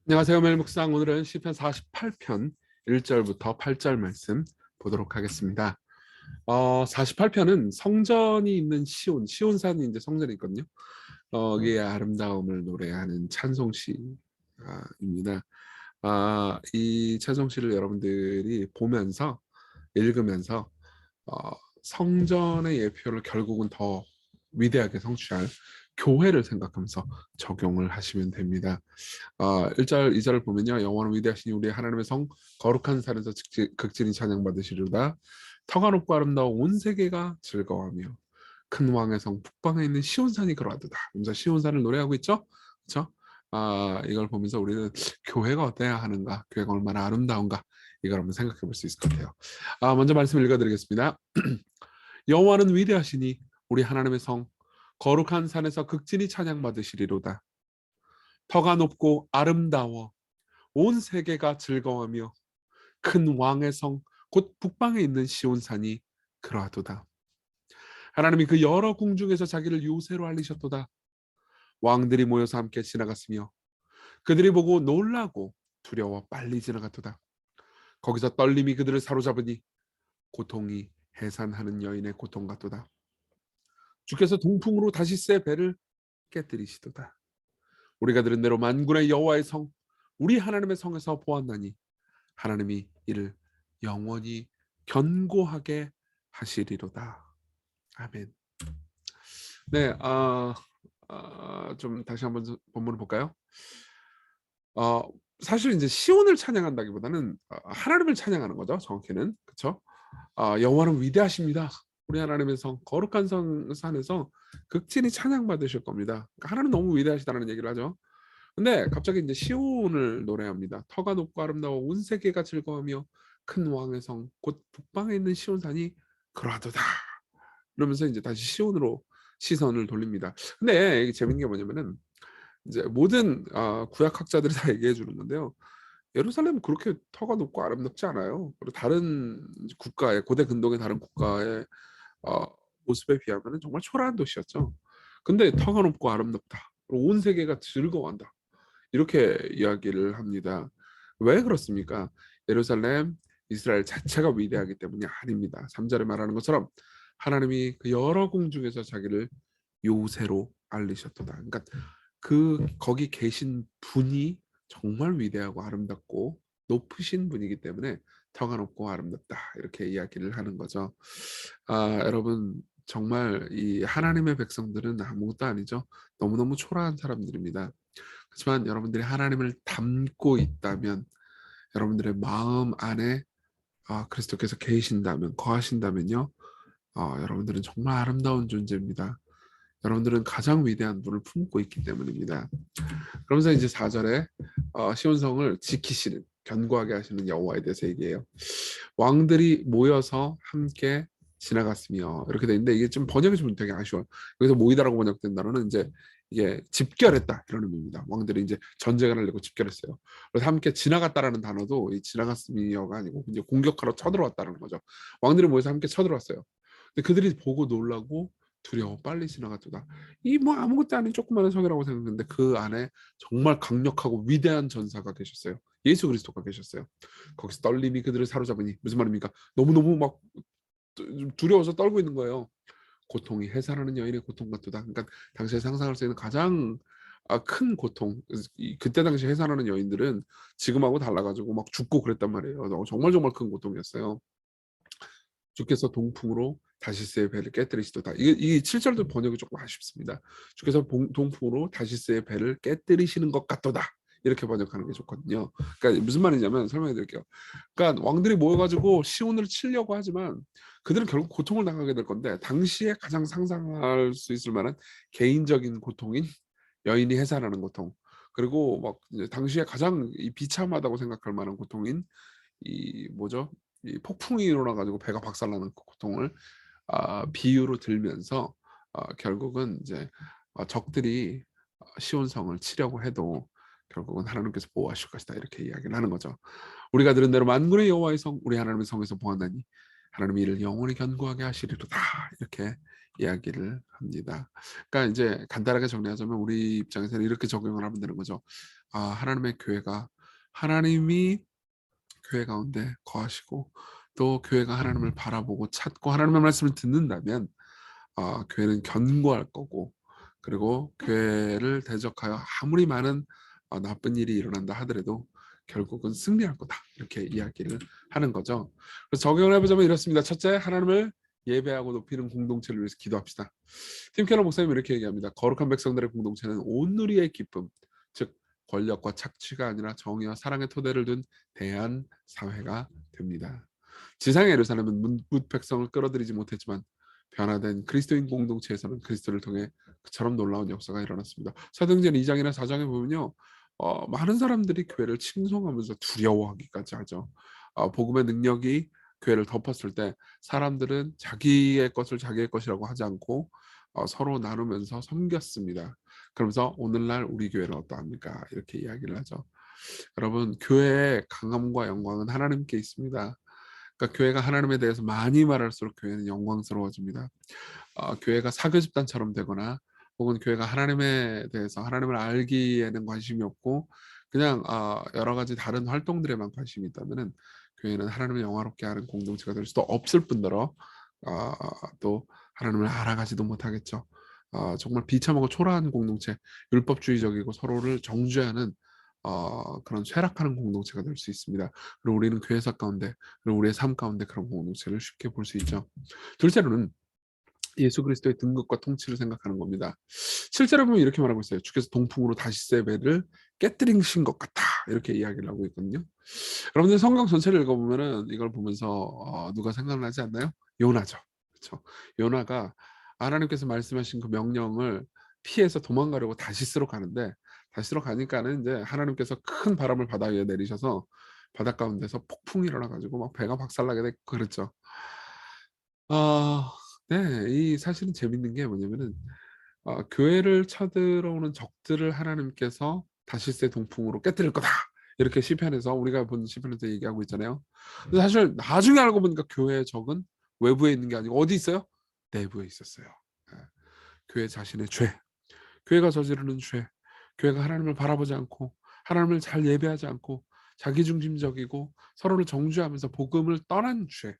안녕하세요. 멜묵상. 오늘은 시편 48편 1절부터 8절 말씀 보도록 하겠습니다. 48편은 성전이 있는 시온산이 이제 성전이 있거든요. 거기에 아름다움을 노래하는 찬송시입니다. 이 찬송시를 여러분들이 보면서 읽으면서 어, 성전의 예표를 결국은 더 위대하게 성취할 교회를 생각하면서 적용을 하시면 됩니다. 1절, 2절을 보면요. 여호와는 위대하시니 우리 하나님의 성 거룩한 산에서 극진히 찬양받으시리로다. 터가 높고 아름다워 온 세계가 즐거워하며 큰 왕의 성 북방에 있는 시온산이 그러하도다. 그래서 시온산을 노래하고 있죠. 그렇죠? 이걸 보면서 우리는 교회가 어때야 하는가, 교회가 얼마나 아름다운가, 이걸 한번 생각해 볼 수 있을 것 같아요. 먼저 말씀 읽어드리겠습니다. 여호와는 위대하시니 우리 하나님의 성 거룩한 산에서 극진히 찬양받으시리로다. 터가 높고 아름다워 온 세계가 즐거워하며 큰 왕의 성 곧 북방에 있는 시온산이 그러하도다. 하나님이 그 여러 궁중에서 자기를 요새로 알리셨도다. 왕들이 모여서 함께 지나갔으며 그들이 보고 놀라고 두려워 빨리 지나갔도다. 거기서 떨림이 그들을 사로잡으니 고통이 해산하는 여인의 고통 같도다. 주께서 동풍으로 다시스의 배를 깨뜨리시도다. 우리가 들은 대로 만군의 여호와의 성 우리 하나님의 성에서 보았나니 하나님이 이를 영원히 견고하게 하시리로다. 아멘. 네, 좀 다시 한번 본문을 볼까요? 어, 사실 이제 시온을 찬양한다기보다는 하나님을 찬양하는 거죠. 정확히는 그렇죠. 여호와는 위대하십니다. 우리 하나님의 성 거룩한 산에서 극진히 찬양받으실 겁니다. 그러니까 하나님 너무 위대하시다는 얘기를 하죠. 근데 갑자기 이제 시온을 노래합니다. 터가 높고 아름다워 온 세계가 즐거워하며 큰 왕의 성 곧 북방에 있는 시온산이 그러하도다. 그러면서 이제 다시 시온으로 시선을 돌립니다. 근데 이게 재밌는 게 뭐냐면은 이제 모든 구약학자들이 다 얘기해 주는 건데요. 예루살렘은 그렇게 터가 높고 아름답지 않아요. 그리고 다른 국가의 고대 근동의 다른 국가의 어, 모습에 비하면 정말 초라한 도시였죠. 근데 터가 높고 아름답다. 그리고 온 세계가 즐거워한다. 이렇게 이야기를 합니다. 왜 그렇습니까? 예루살렘, 이스라엘 자체가 위대하기 때문이 아닙니다. 3절에 말하는 것처럼 하나님이 그 여러 궁중에서 자기를 요새로 알리셨도다. 그러니까 거기 계신 분이 정말 위대하고 아름답고 높으신 분이기 때문에 터가 높고 아름답다. 이렇게 이야기를 하는 거죠. 여러분 정말 이 하나님의 백성들은 아무것도 아니죠. 너무너무 초라한 사람들입니다. 하지만 여러분들이 하나님을 닮고 있다면 여러분들의 마음 안에 그리스도께서 계신다면 거하신다면요. 여러분들은 정말 아름다운 존재입니다. 여러분들은 가장 위대한 분을 품고 있기 때문입니다. 그러면서 이제 4절에 시온성을 지키시는 견고하게 하시는 여호와에 대해서 얘기해요. 왕들이 모여서 함께 지나갔으며 이렇게 돼 있는데 이게 좀 번역이 좀 되게 아쉬워요. 여기서 모이다라고 번역된 단어는 이제 이게 집결했다 이런 의미입니다. 왕들이 이제 전쟁을 하려고 집결했어요. 그래서 함께 지나갔다라는 단어도 이 지나갔으며가 아니고 이제 공격하러 쳐들어왔다는 거죠. 왕들이 모여서 함께 쳐들어왔어요. 근데 그들이 보고 놀라고 두려워 빨리 지나갔다. 이 뭐 아무것도 아닌 조그마한 성이라고 생각했는데 그 안에 정말 강력하고 위대한 전사가 계셨어요. 예수 그리스도가 계셨어요. 거기서 떨림이 그들을 사로잡으니 무슨 말입니까? 너무너무 막 두려워서 떨고 있는 거예요. 고통이 해산하는 여인의 고통 같도다. 그러니까 당시에 상상할 수 있는 가장 큰 고통. 그때 당시 해산하는 여인들은 지금하고 달라가지고 막 죽고 그랬단 말이에요. 정말 정말 큰 고통이었어요. 주께서 동풍으로 다시스의 배를 깨뜨리시도다. 이 7절도 번역이 조금 아쉽습니다. 주께서 동풍으로 다시스의 배를 깨뜨리시는 것 같도다. 이렇게 번역하는 게 좋거든요. 그러니까 무슨 말이냐면 설명해 드릴게요. 그러니까 왕들이 모여가지고 시온을 치려고 하지만 그들은 결국 고통을 당하게 될 건데 당시에 가장 상상할 수 있을 만한 개인적인 고통인 여인이 해산하는 고통 그리고 막 이제 당시에 가장 비참하다고 생각할 만한 고통인 이 뭐죠? 이 폭풍이 일어나 가지고 배가 박살나는 그 고통을 비유로 들면서 결국은 이제 적들이 시온성을 치려고 해도 결국은 하나님께서 보호하실 것이다 이렇게 이야기를 하는 거죠. 우리가 들은 대로 만군의 여호와의 성 우리 하나님의 성에서 보았나니 하나님이 이를 영원히 견고하게 하시리로다 이렇게 이야기를 합니다. 그러니까 이제 간단하게 정리하자면 우리 입장에서는 이렇게 적용을 하면 되는 거죠. 하나님의 교회가 하나님이 교회 가운데 거하시고 또 교회가 하나님을 바라보고 찾고 하나님의 말씀을 듣는다면 교회는 견고할 거고, 그리고 교회를 대적하여 아무리 많은 나쁜 일이 일어난다 하더라도 결국은 승리할 거다, 이렇게 이야기를 하는 거죠. 그래서 적용을 해보자면 이렇습니다. 첫째, 하나님을 예배하고 높이는 공동체를 위해서 기도합시다. 팀 켈러 목사님 이렇게 얘기합니다. 거룩한 백성들의 공동체는 온누리의 기쁨, 즉 권력과 착취가 아니라 정의와 사랑의 토대를 둔 대한 사회가 됩니다. 지상의 예루살렘은 문무 백성을 끌어들이지 못했지만 변화된 그리스도인 공동체에서는 그리스도를 통해 그처럼 놀라운 역사가 일어났습니다. 사도행전 2장이나 4장에 보면요, 많은 사람들이 교회를 칭송하면서 두려워하기까지 하죠. 복음의 능력이 교회를 덮었을 때 사람들은 자기의 것을 자기의 것이라고 하지 않고 서로 나누면서 섬겼습니다. 그러면서 오늘날 우리 교회는 어떠합니까? 이렇게 이야기를 하죠. 여러분, 교회의 강함과 영광은 하나님께 있습니다. 그러니까 교회가 하나님에 대해서 많이 말할수록 교회는 영광스러워집니다. 교회가 사교 집단처럼 되거나 혹은 교회가 하나님에 대해서 하나님을 알기에는 관심이 없고 그냥 여러 가지 다른 활동들에만 관심이 있다면은 교회는 하나님을 영화롭게 하는 공동체가 될 수도 없을 뿐더러 아, 또 하나님을 알아가지도 못하겠죠. 정말 비참하고 초라한 공동체, 율법주의적이고 서로를 정죄하는 그런 쇠락하는 공동체가 될 수 있습니다. 그리고 우리는 교회사 가운데, 그리고 우리의 삶 가운데 그런 공동체를 쉽게 볼 수 있죠. 둘째로는 예수 그리스도의 등극과 통치를 생각하는 겁니다. 실제로 보면 이렇게 말하고 있어요. 주께서 동풍으로 다시스의 배를 깨뜨리신 것 같다, 이렇게 이야기를 하고 있거든요. 여러분들 성경 전체를 읽어보면은 이걸 보면서 누가 생각나지 않나요? 요나죠. 그렇죠. 요나가 하나님께서 말씀하신 그 명령을 피해서 도망가려고 다시스로 가는데, 다시스로 가니까는 이제 하나님께서 큰 바람을 바다 위에 내리셔서 바다 가운데서 폭풍이 일어나가지고 막 배가 박살나게 됐고 그랬죠. 아, 네, 이 사실은 재밌는 게 뭐냐면은 교회를 쳐들어오는 적들을 하나님께서 다시스의 동풍으로 깨뜨릴 거다, 이렇게 시편에서 우리가 본 시편에서 얘기하고 있잖아요. 근데 사실 나중에 알고 보니까 교회의 적은 외부에 있는 게 아니고 어디 있어요? 내부에 있었어요. 예, 교회 자신의 죄, 교회가 저지르는 죄, 교회가 하나님을 바라보지 않고 하나님을 잘 예배하지 않고 자기중심적이고 서로를 정죄하면서 복음을 떠난 죄,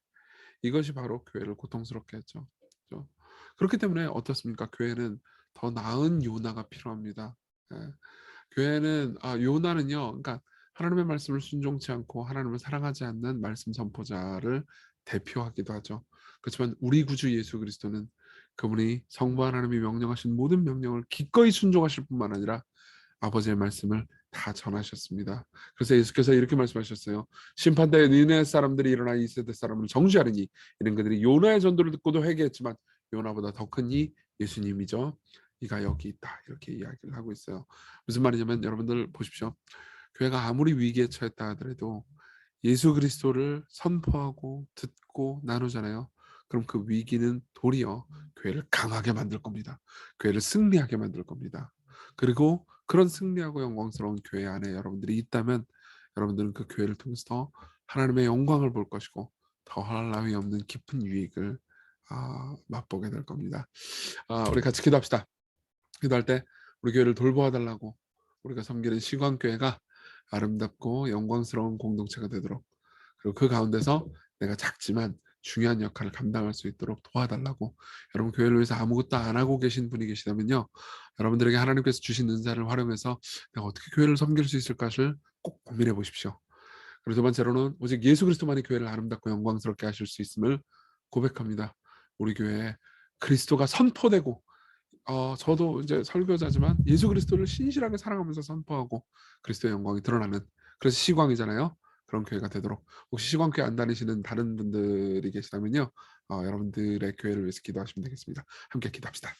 이것이 바로 교회를 고통스럽게 했죠. 그렇죠? 그렇기 때문에 어떻습니까? 교회는 더 나은 요나가 필요합니다. 예. 교회는 요나는요, 그러니까 하나님의 말씀을 순종치 않고 하나님을 사랑하지 않는 말씀 선포자를 대표하기도 하죠. 그렇지만 우리 구주 예수 그리스도는 그분이 성부 하나님이 명령하신 모든 명령을 기꺼이 순종하실 뿐만 아니라 아버지의 말씀을 다 전하셨습니다. 그래서 예수께서 이렇게 말씀하셨어요. 심판대에 니네 사람들이 일어나 이 세대 사람을 정죄하리니 이런 그들이 요나의 전도를 듣고도 회개했지만 요나보다 더 큰 이 예수님이죠. 이가 여기 있다, 이렇게 이야기를 하고 있어요. 무슨 말이냐면 여러분들 보십시오. 교회가 아무리 위기에 처했다 하더라도 예수 그리스도를 선포하고 듣고 나누잖아요. 그럼 그 위기는 도리어 교회를 강하게 만들 겁니다. 교회를 승리하게 만들 겁니다. 그리고 그런 승리하고 영광스러운 교회 안에 여러분들이 있다면 여러분들은 그 교회를 통해서 더 하나님의 영광을 볼 것이고 더할 나위 없는 깊은 유익을 맛보게 될 겁니다. 우리 같이 기도합시다. 기도할 때 우리 교회를 돌보아 달라고, 우리가 섬기는 시광교회가 아름답고 영광스러운 공동체가 되도록, 그리고 그 가운데서 내가 작지만 중요한 역할을 감당할 수 있도록 도와달라고. 여러분, 교회를 위해서 아무것도 안 하고 계신 분이 계시다면요, 여러분들에게 하나님께서 주신 은사를 활용해서 내가 어떻게 교회를 섬길 수 있을까를 꼭 고민해 보십시오. 그리고 두 번째로는 오직 예수 그리스도만이 교회를 아름답고 영광스럽게 하실 수 있음을 고백합니다. 우리 교회에 그리스도가 선포되고, 저도 이제 설교자지만 예수 그리스도를 신실하게 사랑하면서 선포하고 그리스도의 영광이 드러나는, 그래서 시광이잖아요. 그런 교회가 되도록. 혹시 시광교회 안 다니시는 다른 분들이 계시다면요, 여러분들의 교회를 위해서 기도하시면 되겠습니다. 함께 기도합시다.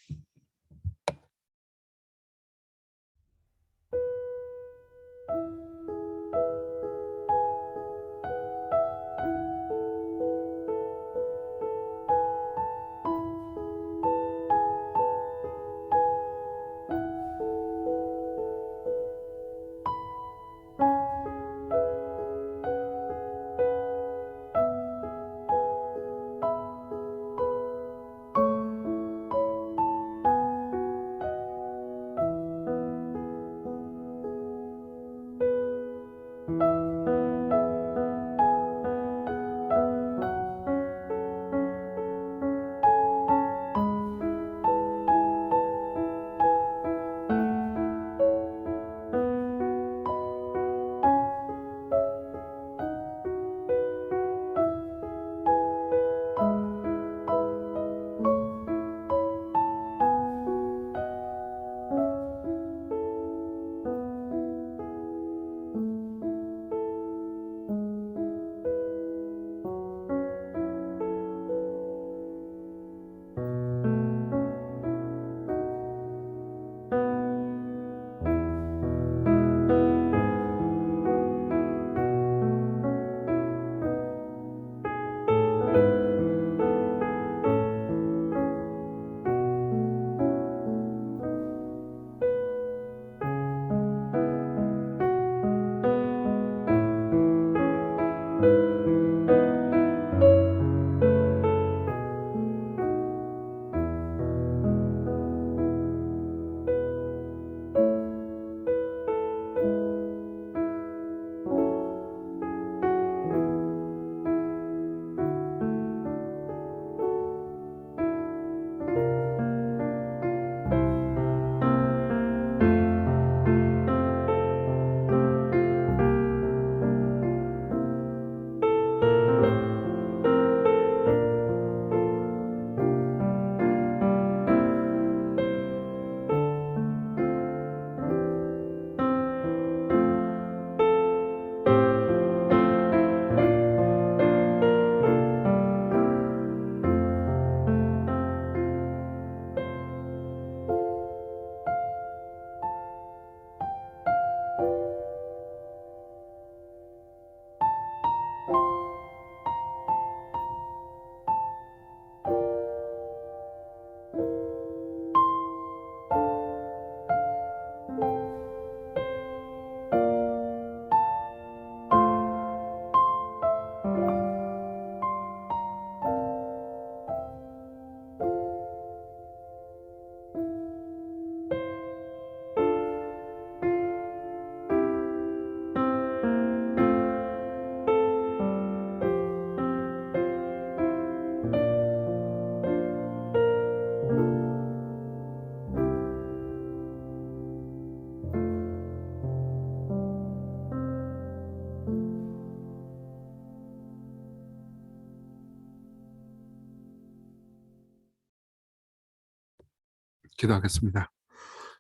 기도하겠습니다.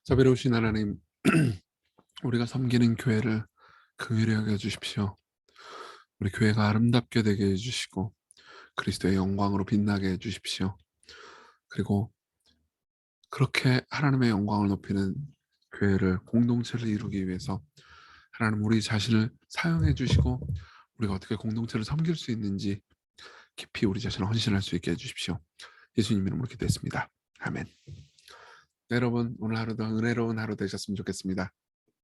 자비로우신 하나님, 우리가 섬기는 교회를 긍휼히 여겨 주십시오. 우리 교회가 아름답게 되게 해주시고 그리스도의 영광으로 빛나게 해주십시오. 그리고 그렇게 하나님의 영광을 높이는 교회를, 공동체를 이루기 위해서 하나님 우리 자신을 사용해 주시고 우리가 어떻게 공동체를 섬길 수 있는지 깊이 우리 자신을 헌신할 수 있게 해주십시오. 예수님 이름으로 기도했습니다. 아멘. 네, 여러분 오늘 하루도 은혜로운 하루 되셨으면 좋겠습니다.